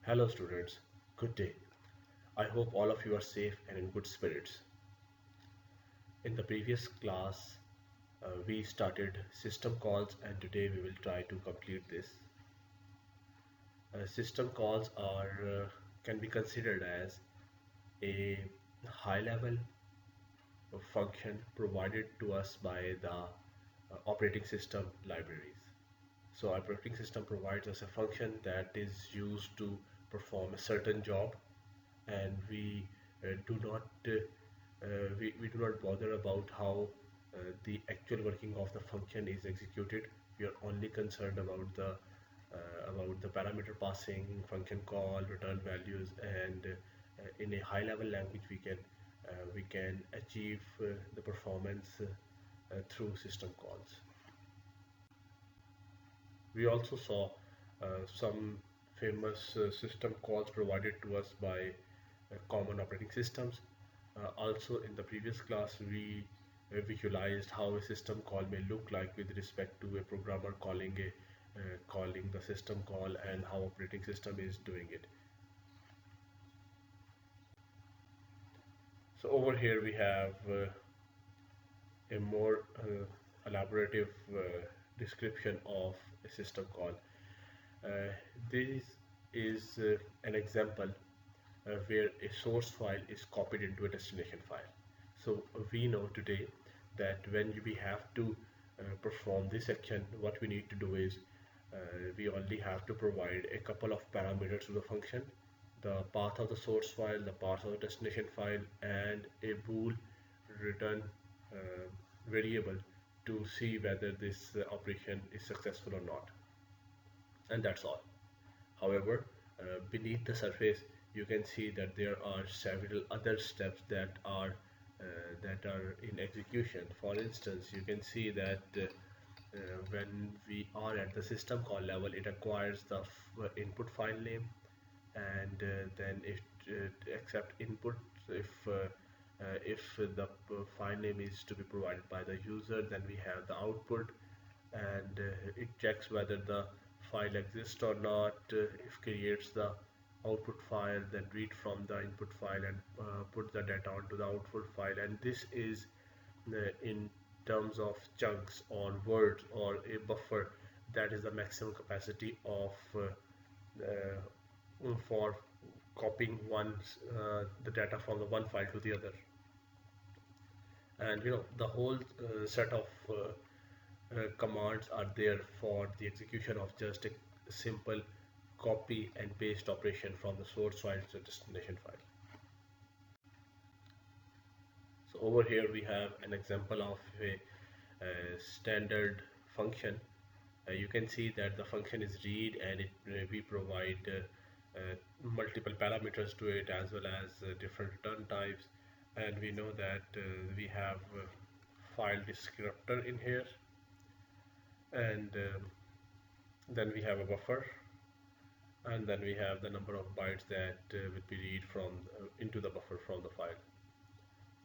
Hello students, good day. I hope all of you are safe and in good spirits. In the previous class, we started system calls and today we will try to complete this. System calls can be considered as a high level function provided to us by the operating system libraries. So operating system provides us a function that is used to perform a certain job, and we do not bother about how the actual working of the function is executed. We are only concerned about the parameter passing, function call, return values, and in a high level language we can achieve the performance through system calls. We also saw some famous system calls provided to us by common operating systems. Also in the previous class we visualized how a system call may look like with respect to a programmer calling the system call and how operating system is doing it. So over here we have a more elaborative description of a system call. This is an example where a source file is copied into a destination file. So we know today that when we have to perform this action, what we need to do is we only have to provide a couple of parameters to the function: the path of the source file, the path of the destination file, and a bool return uh, variable to see whether this operation is successful or not, and that's all. However, beneath the surface, you can see that there are several other steps that are in execution. For instance, you can see that when we are at the system call level, it acquires the input file name, and then it accept input. If the file name is to be provided by the user, then we have the output, and it checks whether the file exists or not. If creates the output file, then read from the input file and put the data onto the output file. And this is in terms of chunks or words or a buffer. That is the maximum capacity of for copying the data from the one file to the other. And the whole set of commands are there for the execution of just a simple copy and paste operation from the source file to the destination file. So over here we have an example of a standard function. You can see that the function is read, and we provide multiple parameters to it as well as different return types. And we know that we have file descriptor in here, and then we have a buffer, and then we have the number of bytes that will be read from into the buffer from the file.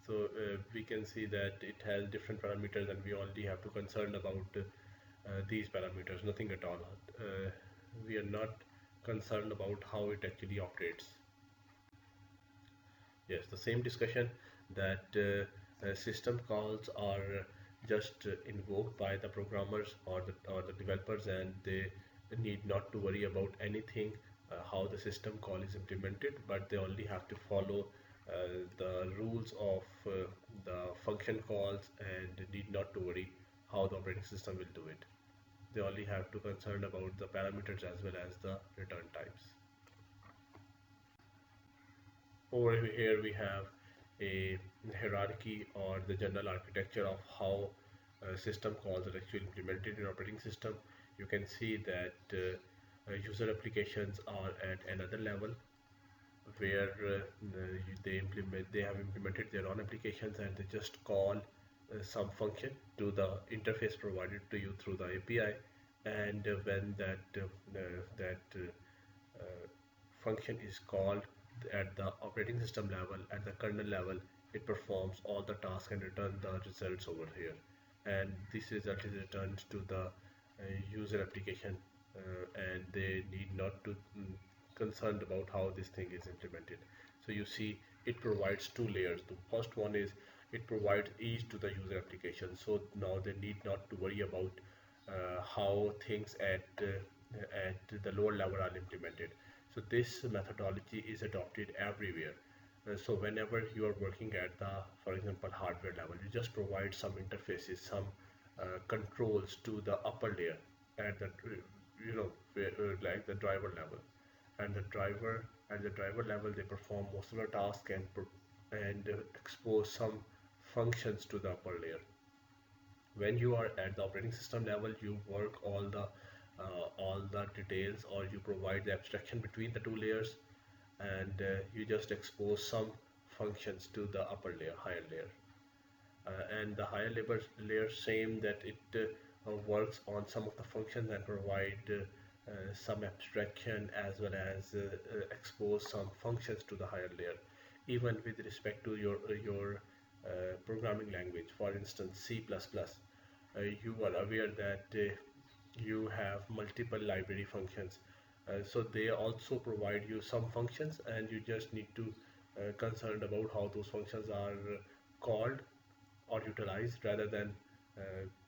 So we can see that it has different parameters, and we only have to concern about these parameters, nothing at all. We are not concerned about how it actually operates. Yes, the same discussion that system calls are just invoked by the programmers or the developers, and they need not to worry about anything how the system call is implemented, but they only have to follow the rules of the function calls and need not to worry how the operating system will do it. They only have to concern about the parameters as well as the return types. Over here we have a hierarchy or the general architecture of how system calls are actually implemented in operating system. You can see that user applications are at another level where they have implemented their own applications, and they just call some function to the interface provided to you through the API, and when that function is called at the operating system level, at the kernel level, it performs all the tasks and return the results over here, and this result is returned to the user application, and they need not to concerned about how this thing is implemented. So you see it provides two layers. The first one is it provides ease to the user application. So now they need not to worry about how things at the lower level are implemented. So this methodology is adopted everywhere. So whenever you are working at the, for example, hardware level, you just provide some interfaces, some controls to the upper layer at the like the driver level, and the driver level they perform most of the task and expose some functions to the upper layer. When you are at the operating system level, you work all the details, or you provide the abstraction between the two layers, and you just expose some functions to the upper layer, higher layer. And the higher layer same that it works on some of the functions and provide some abstraction, as well as expose some functions to the higher layer, even with respect to your programming language. For instance, C++, you are aware that you have multiple library functions. So they also provide you some functions, and you just need to concerned about how those functions are called or utilized, rather than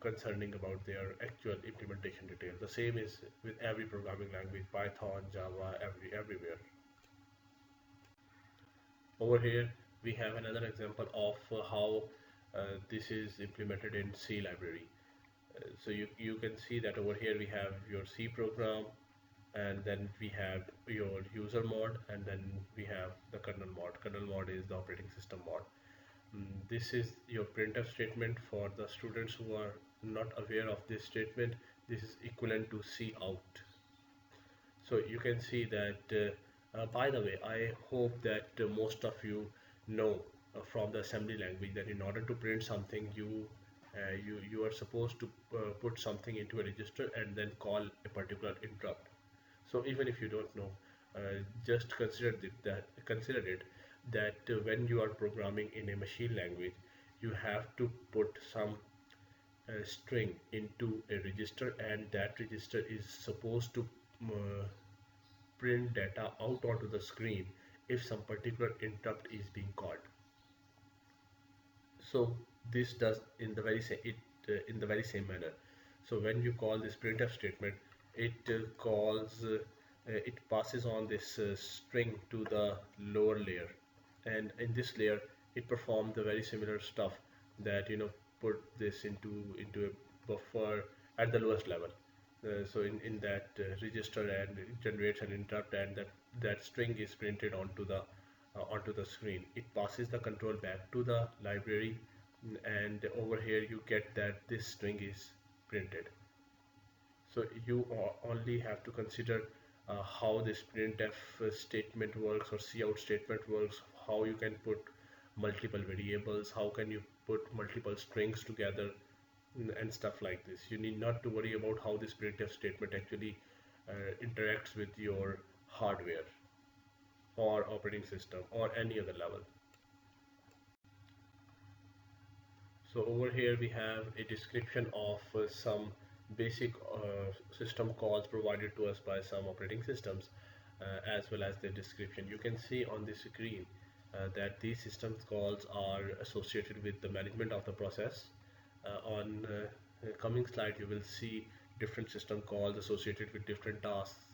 concerning about their actual implementation details. The same is with every programming language, Python, Java, everywhere. Over here we have another example of how this is implemented in C library. So you can see that over here we have your C program, and then we have your user mod, and then we have the kernel mod. Kernel mod is the operating system mod. This is your printf statement. For the students who are not aware of this statement, this is equivalent to C out. So you can see that by the way, I hope that most of you know from the assembly language that in order to print something, you are supposed to put something into a register and then call a particular interrupt. So even if you don't know, just consider it that when you are programming in a machine language, you have to put some string into a register, and that register is supposed to uh, print data out onto the screen if some particular interrupt is being called. So this does in the very same manner. So when you call this printf statement, it passes on this string to the lower layer, and in this layer it performs the very similar stuff, that put this into a buffer at the lowest level. So in that register, and it generates an interrupt, and that string is printed onto the screen. It passes the control back to the library, and over here you get that this string is printed. So you only have to consider how this printf statement works, or cout statement works, how you can put multiple variables, how can you put multiple strings together, and stuff like this. You need not to worry about how this printf statement actually interacts with your hardware or operating system or any other level. So over here we have a description of some basic system calls provided to us by some operating systems, as well as the description. You can see on the screen that these system calls are associated with the management of the process. On the coming slide you will see different system calls associated with different tasks.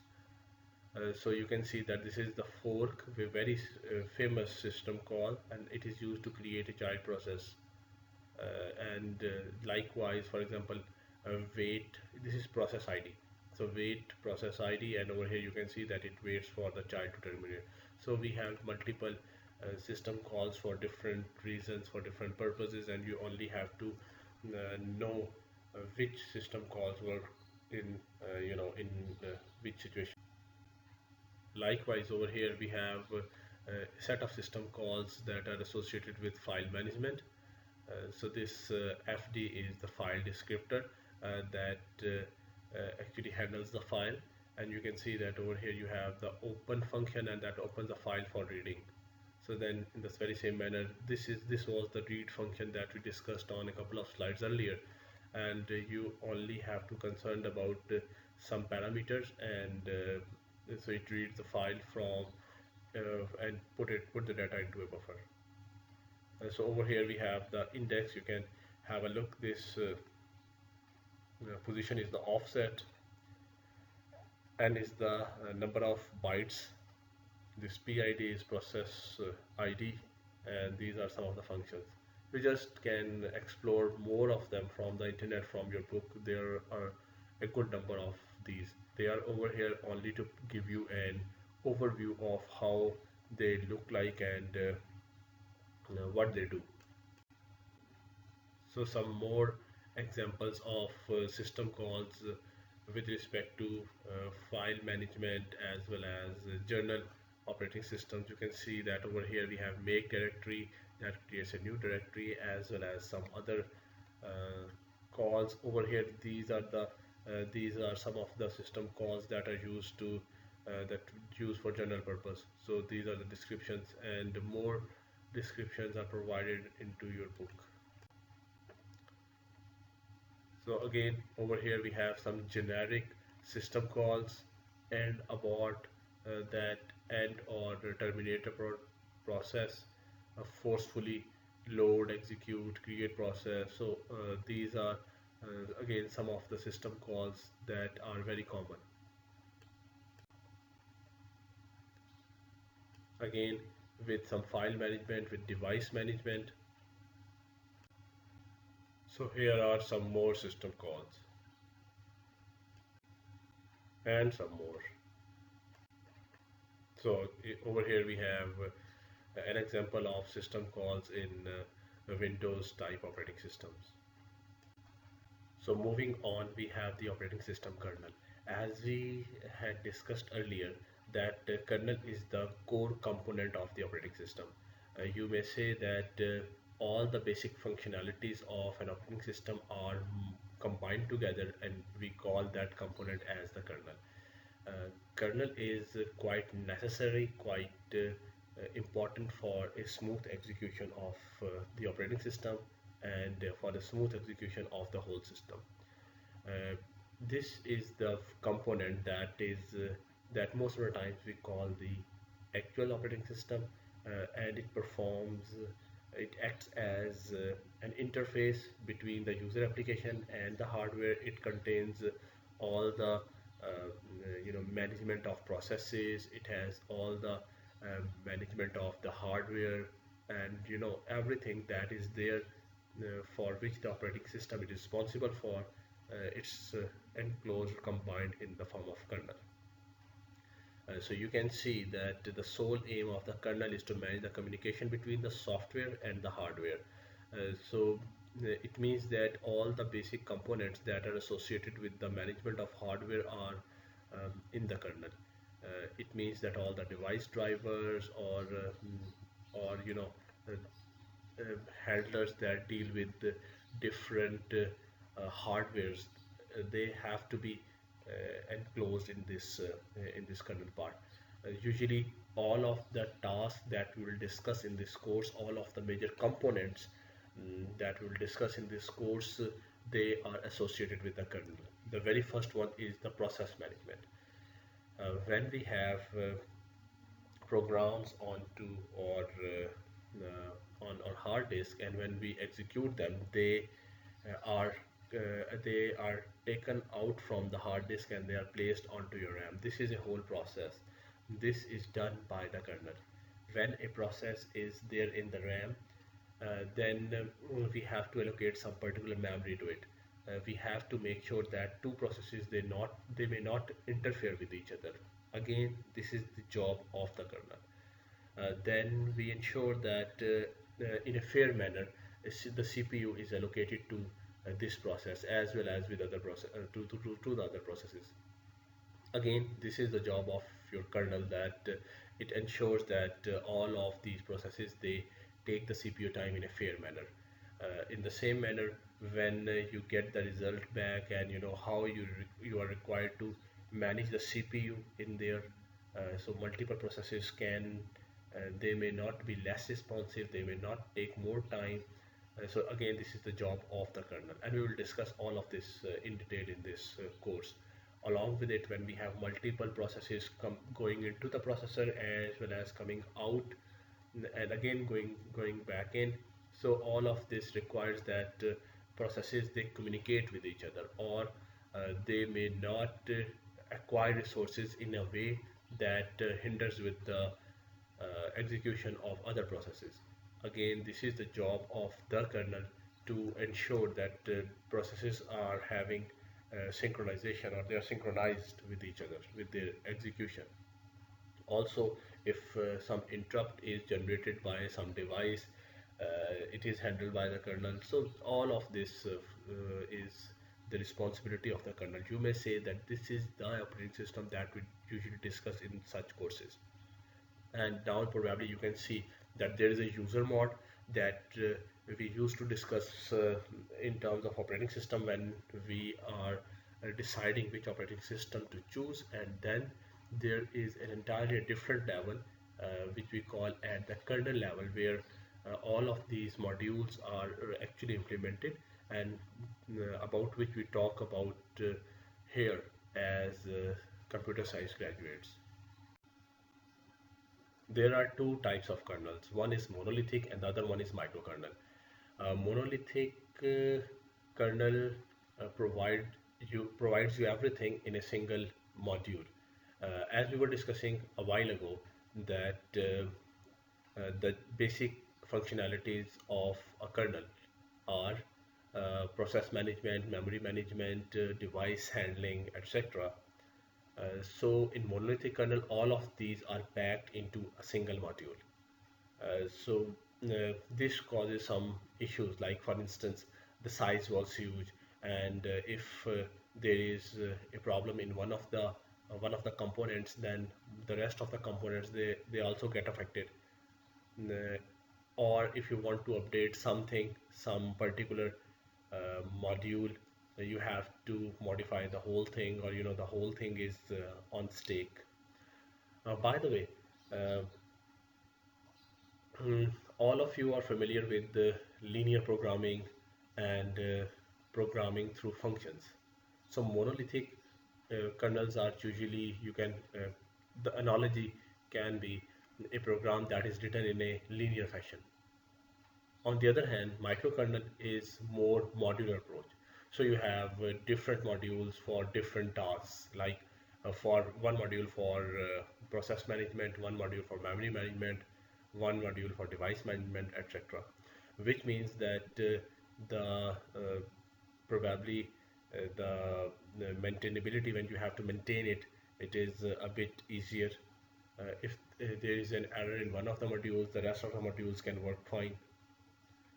So you can see that this is the fork, a very famous system call, and it is used to create a child process. And likewise, for example, wait, this is process ID. So wait process ID, and over here you can see that it waits for the child to terminate. So we have multiple system calls for different reasons, for different purposes, and you only have to know which system calls work in which situation. Likewise, over here we have a set of system calls that are associated with file management. So this FD is the file descriptor that actually handles the file, and you can see that over here you have the open function, and that opens the file for reading. So then in this very same manner, this was the read function that we discussed on a couple of slides earlier, and you only have to concerned about some parameters, and So it reads the file from and put the data into a buffer. So over here we have the index. You can have a look. This position is the offset, and is the number of bytes. This PID is process ID, and these are some of the functions. You just can explore more of them from the internet, from your book. There are a good number of these. They are over here only to give you an overview of how they look like and what they do. So some more examples of system calls with respect to file management as well as journal operating systems. You can see that over here we have make directory that creates a new directory, as well as some other uh, calls over here. These are some of the system calls that are used to that used for general purpose. So these are the descriptions, and more descriptions are provided into your book. So again, over here we have some generic system calls: end, abort, that end or terminate a process, forcefully load, execute, create process. So these are again some of the system calls that are very common. Again, with some file management, with device management. So here are some more system calls and some more. So over here we have an example of system calls in Windows type operating systems. So moving on, we have the operating system kernel. As we had discussed earlier, that kernel is the core component of the operating system. You may say that all the basic functionalities of an operating system are combined together, and we call that component as the kernel. Kernel is quite necessary, quite important for a smooth execution of the operating system, and for the smooth execution of the whole system. Uh, this is the component that most of the times we call the actual operating system, and it performs. It acts as an interface between the user application and the hardware. It contains all the management of processes. It has all the management of the hardware, and everything that is there for which the operating system is responsible for. It's enclosed, combined in the form of kernel. So you can see that the sole aim of the kernel is to manage the communication between the software and the hardware. It means that all the basic components that are associated with the management of hardware are in the kernel. It means that all the device drivers, or uh, uh, handlers that deal with different hardwares, they have to be enclosed in this kernel part. Usually, all of the tasks that we will discuss in this course, all of the major components that we will discuss in this course, they are associated with the kernel. The very first one is the process management. When we have programs onto or on hard disk, and when we execute them, they are taken out from the hard disk and they are placed onto your RAM. This is a whole process. This is done by the kernel. When a process is there in the RAM, then we have to allocate some particular memory to it. We have to make sure that two processes, they may not interfere with each other. Again, this is the job of the kernel. Then we ensure that in a fair manner the CPU is allocated to this process, as well as with other to the other processes. Again, this is the job of your kernel, that it ensures that all of these processes, they take the CPU time in a fair manner. In the same manner, when you get the result back, and you know how you are required to manage the CPU in there. So multiple processes can they may not be less responsive, they may not take more time. So again, this is the job of the kernel, and we will discuss all of this in detail in this course. along with it, when we have multiple processes going into the processor as well as coming out and again going back in, so all of this requires that processes they communicate with each other, or they may not acquire resources in a way that hinders with the execution of other processes. Again, this is the job of the kernel to ensure that processes are having synchronization, or they are synchronized with each other with their execution. Also, if some interrupt is generated by some device, it is handled by the kernel. So all of this is the responsibility of the kernel. You may say that this is the operating system that we usually discuss in such courses, and now probably you can see that there is a user mod that we used to discuss in terms of operating system when we are deciding which operating system to choose. And then there is an entirely different level which we call at the kernel level, where all of these modules are actually implemented, and about which we talk about here as computer science graduates. There are two types of kernels. One is monolithic and the other one is microkernel. Monolithic kernel provides you everything in a single module. As we were discussing a while ago, that the basic functionalities of a kernel are process management, memory management, device handling, etc. So in monolithic kernel, all of these are packed into a single module. This causes some issues, like for instance, the size was huge, and if there is a problem in one of the components, then the rest of the components they also get affected. Uh, or if you want to update something, some particular module, you have to modify the whole thing, or the whole thing is on stake. By the way, uh, all of you are familiar with the linear programming and programming through functions. So monolithic kernels are usually, the analogy can be a program that is written in a linear fashion. On the other hand, microkernel is more modular approach. So you have different modules for different tasks, like for one module for process management, one module for memory management, one module for device management, etc. Which means that the probably the maintainability, when you have to maintain it, it is a bit easier. If there is an error in one of the modules, the rest of the modules can work fine.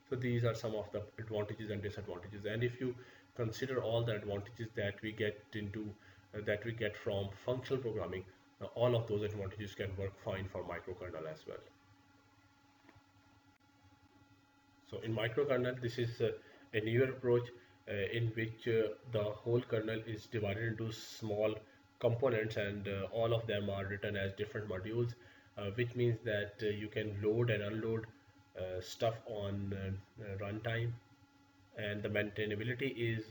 So these are some of the advantages and disadvantages. And if you consider all the advantages that we get that we get from functional programming, all of those advantages can work fine for microkernel as well. So in microkernel, this is a newer approach in which the whole kernel is divided into small components, and all of them are written as different modules, which means that you can load and unload stuff on runtime, and the maintainability is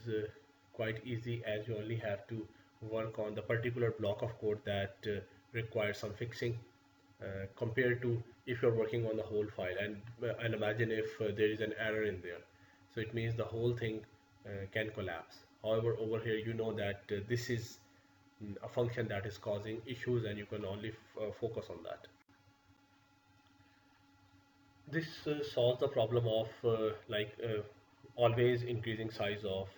quite easy, as you only have to work on the particular block of code that requires some fixing, compared to if you're working on the whole file. And imagine if there is an error in there, so it means the whole thing can collapse. However, over here you know that this is a function that is causing issues, and you can only focus on that. This solves the problem of always increasing size of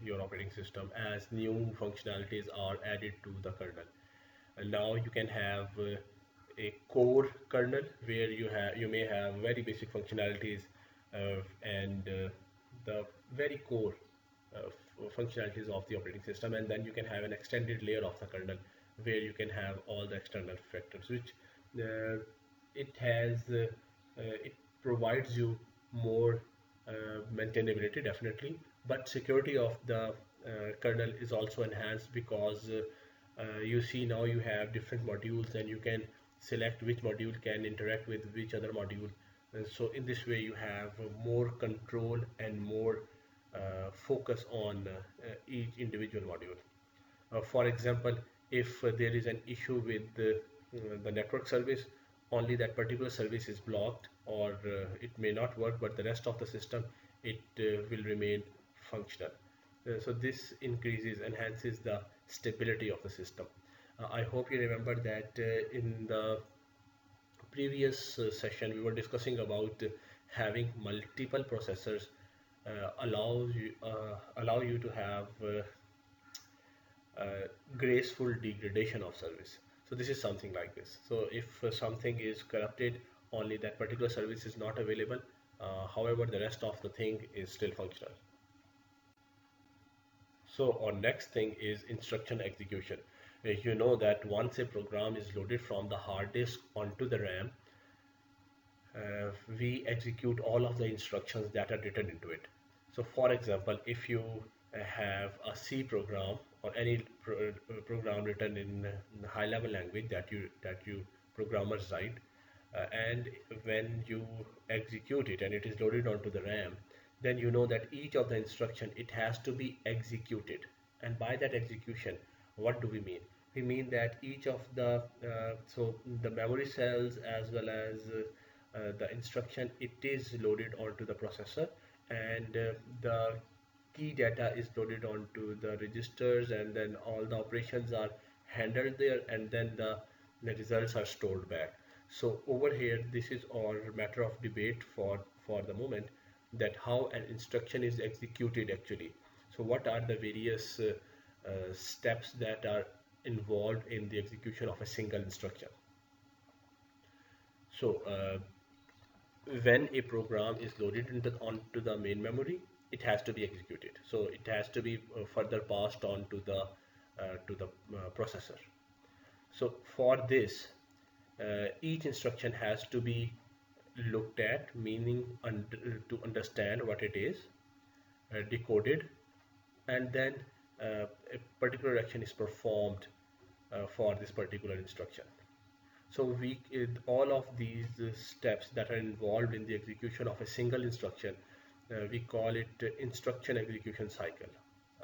your operating system as new functionalities are added to the kernel. And now you can have a core kernel where you may have very basic functionalities, and the very core functionalities of the operating system, and then you can have an extended layer of the kernel where you can have all the external factors, which uh, it has it provides you more maintainability, definitely, but security of the kernel is also enhanced, because you see now you have different modules, and you can select which module can interact with which other module. So in this way you have more control and more focus on each individual module. For example, if there is an issue with the network service, only that particular service is blocked, or it may not work, but the rest of the system, it will remain functional. So this enhances the stability of the system. I hope you remember that in the previous session we were discussing about having multiple processors allow you to have graceful degradation of service. So this is something like this. So if something is corrupted, only that particular service is not available. However, the rest of the thing is still functional. So our next thing is instruction execution. You know that once a program is loaded from the hard disk onto the RAM, we execute all of the instructions that are written into it. So for example, if you have a C program or any program written in high level language that you programmers write, and when you execute it and it is loaded onto the RAM, then you know that each of the instruction, it has to be executed. And by that execution, what do we mean? We mean that each of so the memory cells as well as the instruction, it is loaded onto the processor, and the key data is loaded onto the registers, and then all the operations are handled there, and then the results are stored back. So over here, this is our matter of debate for the moment, that how an instruction is executed actually. So what are the various steps that are involved in the execution of a single instruction? So when a program is loaded onto the main memory, it has to be executed. So it has to be further passed on to the processor. So for this, each instruction has to be looked at, meaning to understand what it is, decoded, and then a particular action is performed for this particular instruction. So all of these steps that are involved in the execution of a single instruction, we call it instruction execution cycle.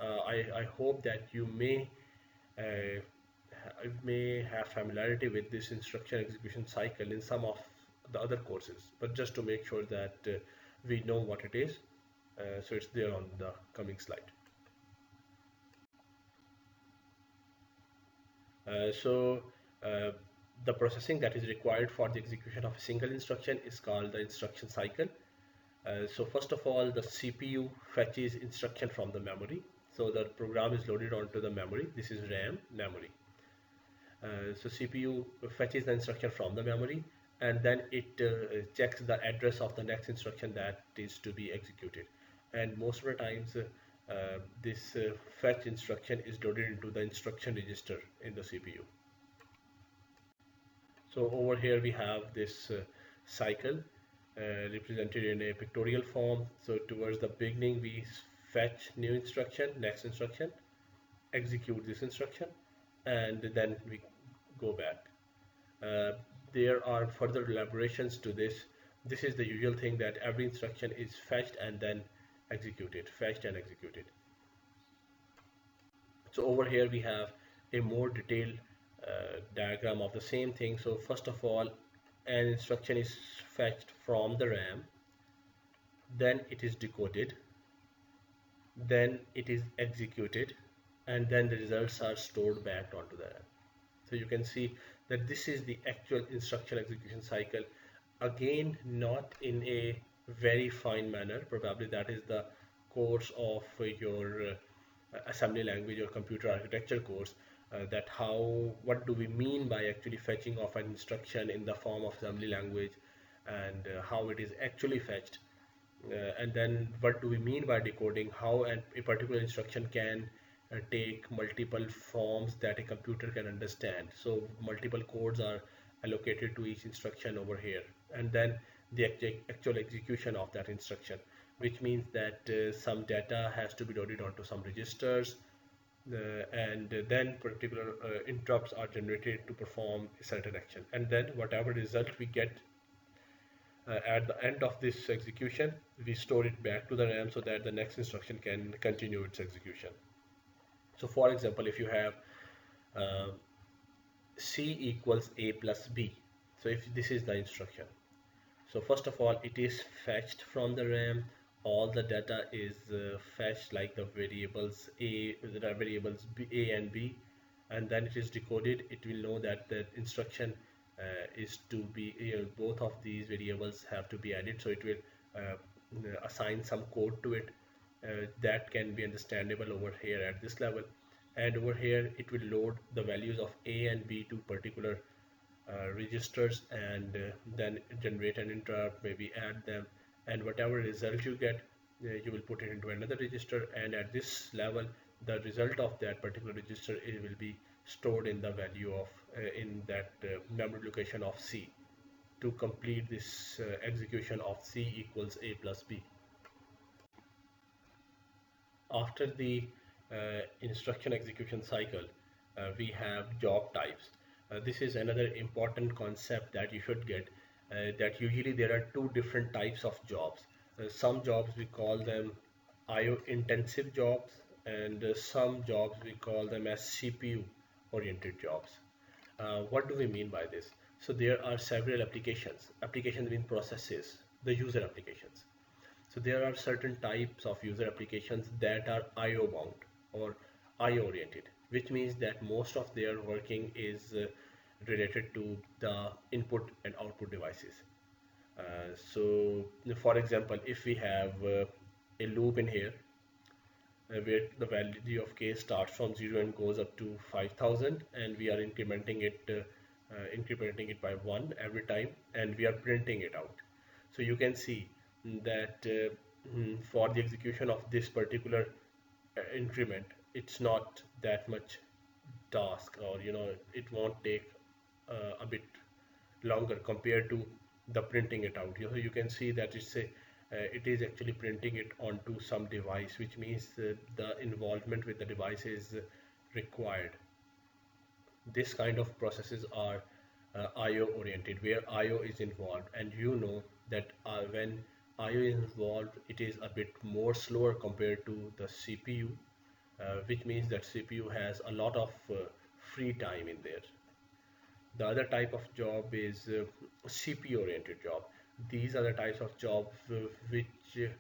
I hope that you uh, may have familiarity with this instruction execution cycle in some of the other courses, but just to make sure that we know what it is, so it's there on the coming slide. So uh, the processing that is required for the execution of a single instruction is called the instruction cycle. So first of all, the CPU fetches instruction from the memory. So the program is loaded onto the memory. This is RAM memory. So CPU fetches the instruction from the memory, and then it checks the address of the next instruction that is to be executed. And most of the times, this fetch instruction is loaded into the instruction register in the CPU. So over here we have this cycle represented in a pictorial form. So towards the beginning, we fetch new instruction, next instruction, execute this instruction, and then we go back. Uh, there are further elaborations to this. This is the usual thing, that every instruction is fetched and then executed, fetched and executed. So over here we have a more detailed diagram of the same thing. So first of all, an instruction is fetched from the RAM, then it is decoded, then it is executed, and then the results are stored back onto the RAM. So you can see that this is the actual instruction execution cycle. Again, not in a very fine manner. Probably that is the course of your assembly language or computer architecture course, that what do we mean by actually fetching of an instruction in the form of assembly language, and how it is actually fetched, and then what do we mean by decoding, how a particular instruction can take multiple forms that a computer can understand. So multiple codes are allocated to each instruction over here, and then the actual execution of that instruction, which means that some data has to be loaded onto some registers, and then particular interrupts are generated to perform a certain action, and then whatever result we get at the end of this execution, we store it back to the RAM so that the next instruction can continue its execution. So for example, if you have uh, C equals A plus B, so if this is the instruction, so first of all, it is fetched from the RAM. All the data is fetched like the variables A and B, and then it is decoded. It will know that the instruction is to be, both of these variables have to be added. So it will assign some code to it that can be understandable over here at this level. And over here, it will load the values of A and B to particular registers, and then generate an interrupt, maybe add them, and whatever result you get, you will put it into another register, and at this level the result of that particular register, it will be stored in the value of in that memory location of C to complete this execution of C equals A plus B. After the instruction execution cycle, we have job types. This is another important concept that you should get, that usually there are two different types of jobs. Some jobs we call them IO intensive jobs, and some jobs we call them as CPU oriented jobs. What do we mean by this? So there are several applications. Applications mean processes, the user applications. So there are certain types of user applications that are IO bound or IO oriented, which means that most of their working is related to the input and output devices. So for example, if we have a loop in here where the validity of k starts from 0 and goes up to 5000, and we are incrementing it by 1 every time, and we are printing it out. So you can see that for the execution of this particular increment, it's not that much task, or it won't take a bit longer compared to the printing it out. You can see that it is actually printing it onto some device, which means the involvement with the device is required. This kind of processes are IO oriented, where IO is involved, and that when IO is involved, it is a bit more slower compared to the CPU, which means that CPU has a lot of free time in there. The other type of job is CPU oriented job. These are the types of jobs which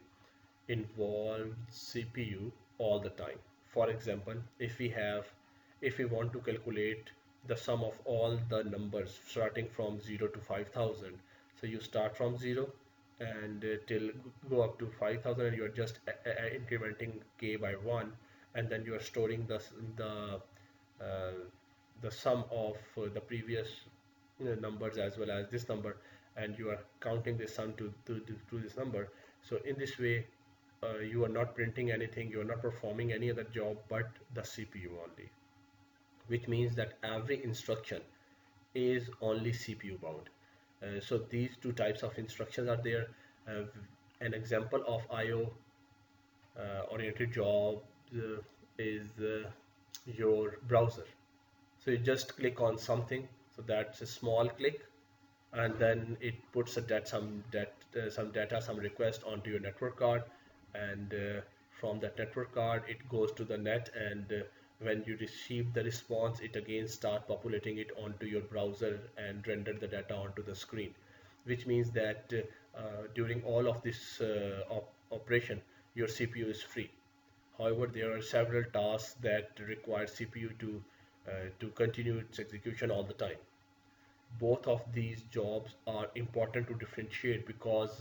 involve CPU all the time. For example, if we want to calculate the sum of all the numbers starting from 0 to 5000, so you start from 0 and till go up to 5000, and you are just incrementing k by 1, and then you are storing uh, the sum of the previous numbers as well as this number, and you are counting this sum to this number. So in this way, you are not printing anything, you are not performing any other job but the CPU only, which means that every instruction is only CPU bound. So these two types of instructions are there. Uh, an example of IO oriented job is your browser. So you just click on something, so that's a small click, and then it puts some data, some request onto your network card, and from that network card it goes to the net, and when you receive the response, it again start populating it onto your browser and render the data onto the screen, which means that during all of this operation, your CPU is free. However, there are several tasks that require CPU to continue its execution all the time. Both of these jobs are important to differentiate, because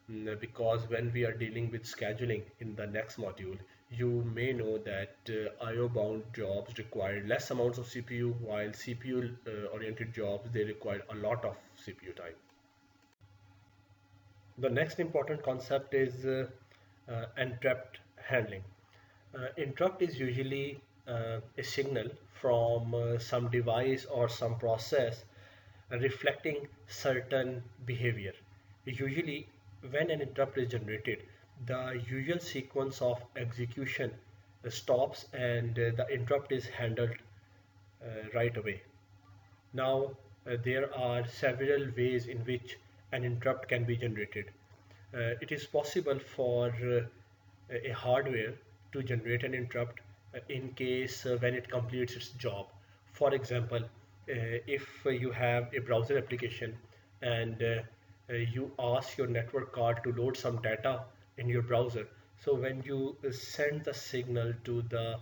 when we are dealing with scheduling in the next module, you may know that IO bound jobs require less amounts of CPU, while CPU oriented jobs, they require a lot of CPU time. The next important concept is interrupt handling. Interrupt is usually a signal from some device or some process reflecting certain behavior. Usually, when an interrupt is generated, the usual sequence of execution stops, and the interrupt is handled right away. Now, there are several ways in which an interrupt can be generated. It is possible for a hardware to generate an interrupt in case when it completes its job. For example, if you have a browser application and you ask your network card to load some data in your browser. So when you send the signal to the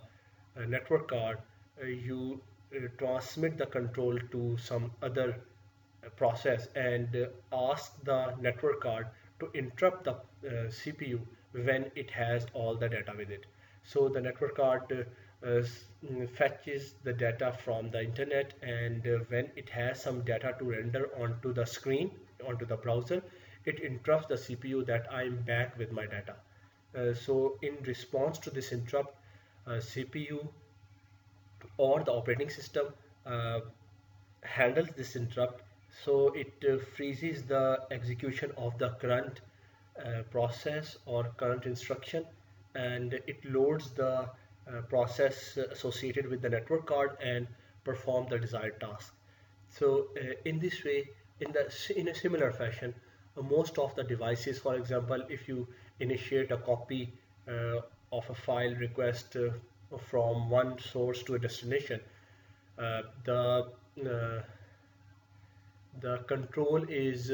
network card, you transmit the control to some other process and ask the network card to interrupt the CPU when it has all the data with it. So the network card fetches the data from the internet, and when it has some data to render onto the screen, onto the browser, it interrupts the CPU that I'm back with my data. So in response to this interrupt, CPU or the operating system uh, handles this interrupt. So it freezes the execution of the current process or current instruction, and it loads the process associated with the network card and perform the desired task. So in this way, in a similar fashion, most of the devices, for example, if you initiate a copy of a file request from one source to a destination, uh, the uh, the control is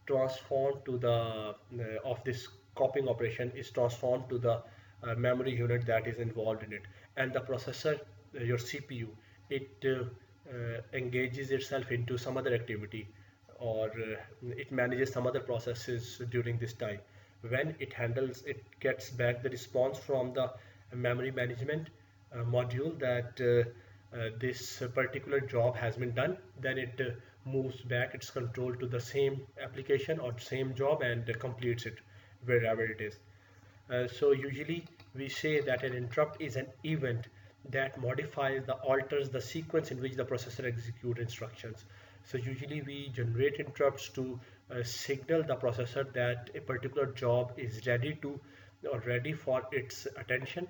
transformed to the of this copying operation is transformed to the memory unit that is involved in it, and the processor, your CPU, it engages itself into some other activity, or it manages some other processes during this time. When it gets back the response from the memory management module that this particular job has been done, then it moves back its control to the same application or same job and completes it wherever it is. So usually we say that an interrupt is an event that modifies the alters the sequence in which the processor executes instructions. So usually we generate interrupts to signal the processor that a particular job is ready to or ready for its attention,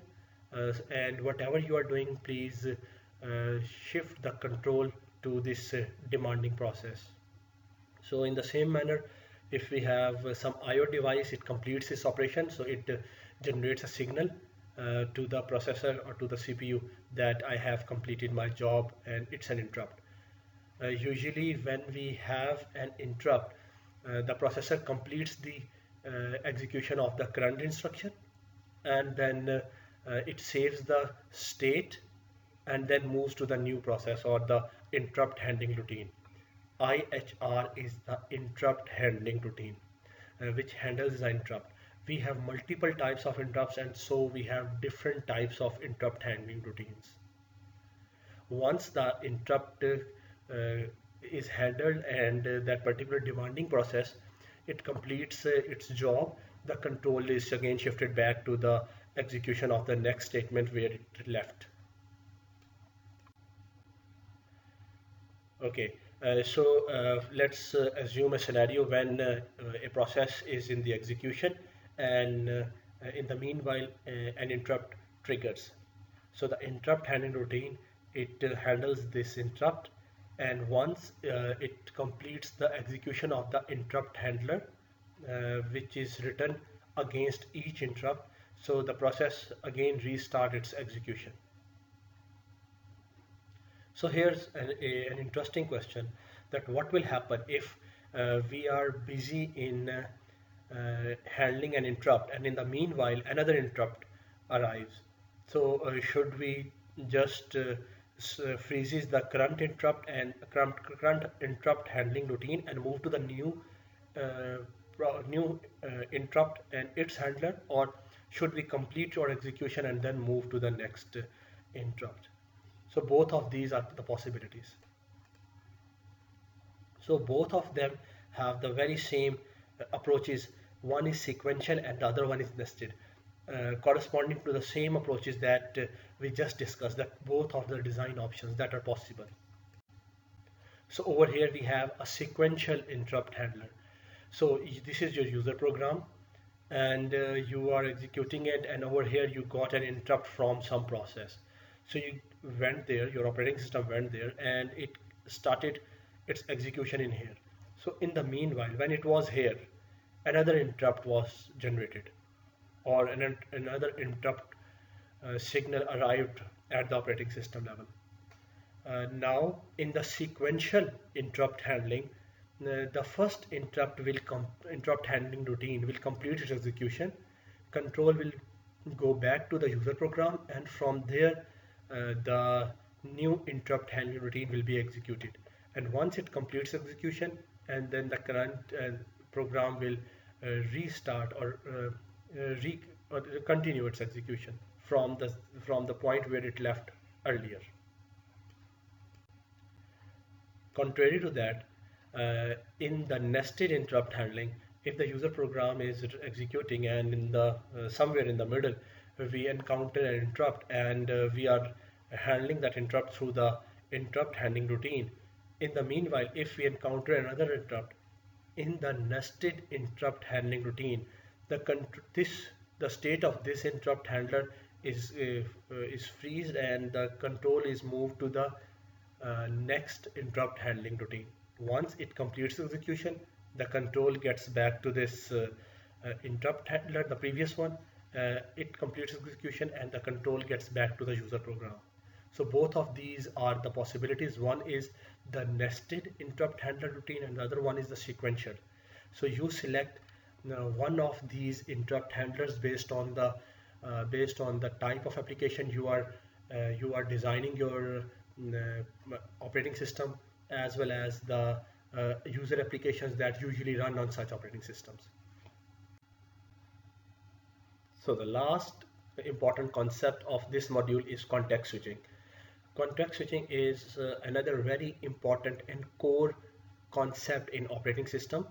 and whatever you are doing, please shift the control to this demanding process. So in the same manner, if we have some IO device, it completes this operation. So it generates a signal to the processor or to the CPU that I have completed my job, and it's an interrupt. Usually when we have an interrupt, the processor completes the execution of the current instruction, and then it saves the state and then moves to the new process or the interrupt handling routine. IHR is the interrupt handling routine, which handles the interrupt. We have multiple types of interrupts, and so we have different types of interrupt handling routines. Once the interrupt is handled and that particular demanding process, it completes its job, the control is again shifted back to the execution of the next statement where it left. Okay, so let's assume a scenario when a process is in the execution, and in the meanwhile an interrupt triggers. So the interrupt handling routine, it handles this interrupt, and once it completes the execution of the interrupt handler, which is written against each interrupt, so the process again restart its execution. So here's an interesting question, that what will happen if we are busy in handling an interrupt, and in the meanwhile another interrupt arrives. So should we just freezes the current interrupt and current interrupt handling routine and move to the uh, new interrupt and its handler, or should we complete your execution and then move to the next interrupt? So both of these are the possibilities. So both of them have the very same approaches. One is sequential and the other one is nested, corresponding to the same approaches that we just discussed, that both of the design options that are possible. So over here we have a sequential interrupt handler. So this is your user program, and you are executing it, and over here you got an interrupt from some process. So you went there, your operating system went there, and it started its execution in here. So in the meanwhile, when it was here, another interrupt was generated, or another interrupt signal arrived at the operating system level. Now, in the sequential interrupt handling, the first interrupt handling routine will complete its execution. Control will go back to the user program, and from there, the new interrupt handling routine will be executed. And once it completes execution, and then the current program will restart re or continue its execution from the point where it left earlier. Contrary to that, in the nested interrupt handling, if the user program is executing and in the somewhere in the middle we encounter an interrupt and we are handling that interrupt through the interrupt handling routine. In the meanwhile, if we encounter another interrupt in the nested interrupt handling routine, the state of this interrupt handler is freezed and the control is moved to the next interrupt handling routine. Once it completes execution, the control gets back to this interrupt handler, the previous one. It completes execution and the control gets back to the user program. So both of these are the possibilities. One is the nested interrupt handler routine and the other one is the sequential. So you select one of these interrupt handlers based on the type of application you are designing your operating system, as well as the user applications that usually run on such operating systems. So the last important concept of this module is context switching. Context switching is another very important and core concept in operating system.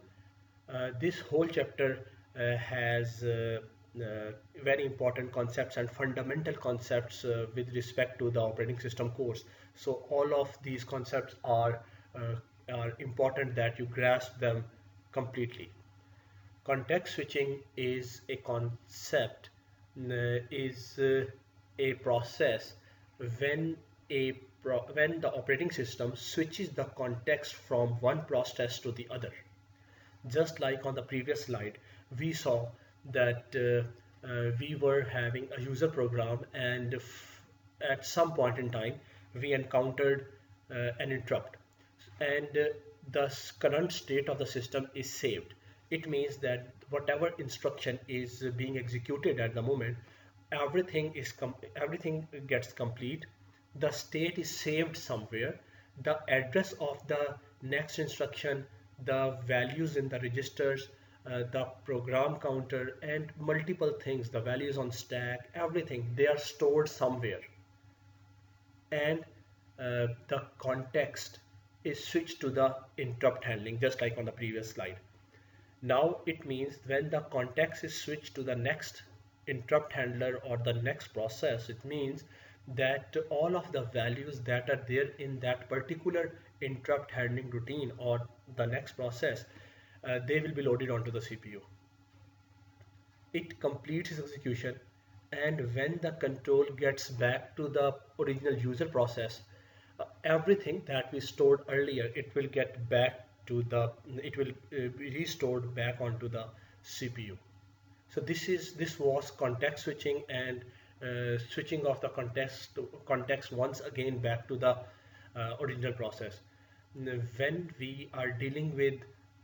This whole chapter has very important concepts and fundamental concepts with respect to the operating system course. So all of these concepts are important that you grasp them completely. Context switching is a concept, is a process when when the operating system switches the context from one process to the other. Just like on the previous slide, we saw that we were having a user program and at some point in time we encountered an interrupt, and the current state of the system is saved. It means that whatever instruction is being executed at the moment, everything gets complete. The state is saved somewhere. The address of the next instruction, the values in the registers, the program counter, and multiple things, the values on stack, everything, they are stored somewhere. And the context is switched to the interrupt handling, just like on the previous slide. Now it means when the context is switched to the next interrupt handler or the next process, it means that all of the values that are there in that particular interrupt handling routine or the next process, they will be loaded onto the CPU. It completes its execution, and when the control gets back to the original user process, everything that we stored earlier, it will get back to the it will be restored back onto the CPU. So this was context switching, and switching of the context once again back to the original process. When we are dealing with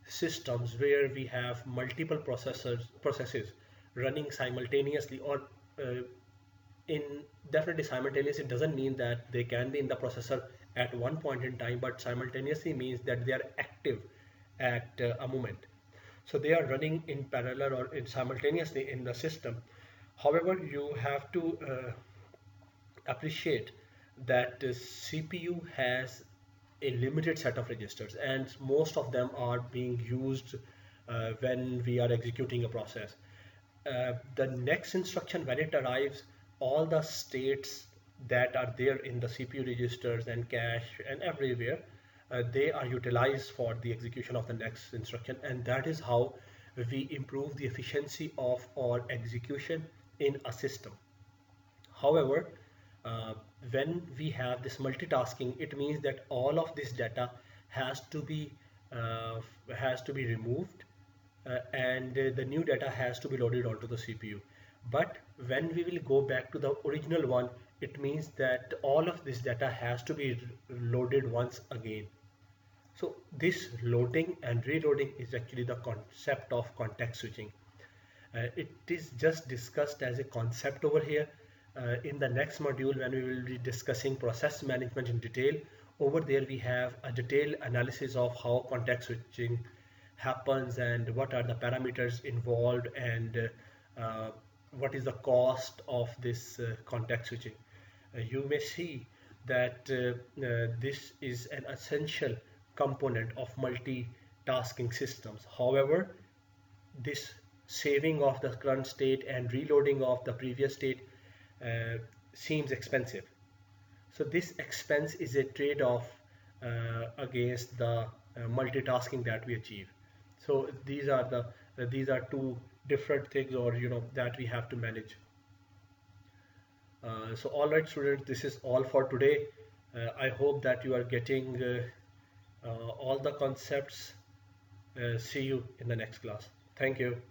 systems where we have multiple processes running simultaneously, or in definitely simultaneous, it doesn't mean that they can be in the processor at one point in time, but simultaneously means that they are active at a moment. So they are running in parallel or in simultaneously in the system. However, you have to appreciate that the CPU has a limited set of registers, and most of them are being used when we are executing a process. The next instruction, when it arrives, all the states that are there in the CPU registers and cache and everywhere, they are utilized for the execution of the next instruction, and that is how we improve the efficiency of our execution in a system. However, when we have this multitasking, it means that all of this data has to be removed, and the new data has to be loaded onto the CPU. But when we will go back to the original one, it means that all of this data has to be loaded once again. So this loading and reloading is actually the concept of context switching. It is just discussed as a concept over here. In the next module, when we will be discussing process management in detail, over there we have a detailed analysis of how context switching happens and what are the parameters involved, and what is the cost of this context switching. You may see that this is an essential component of multitasking systems. However, this saving of the current state and reloading of the previous state uh, seems expensive. So this expense is a trade-off against the multitasking that we achieve. So these are two different things, or that we have to manage. So all right, students, this is all for today. I hope that you are getting all the concepts. See you in the next class. Thank you.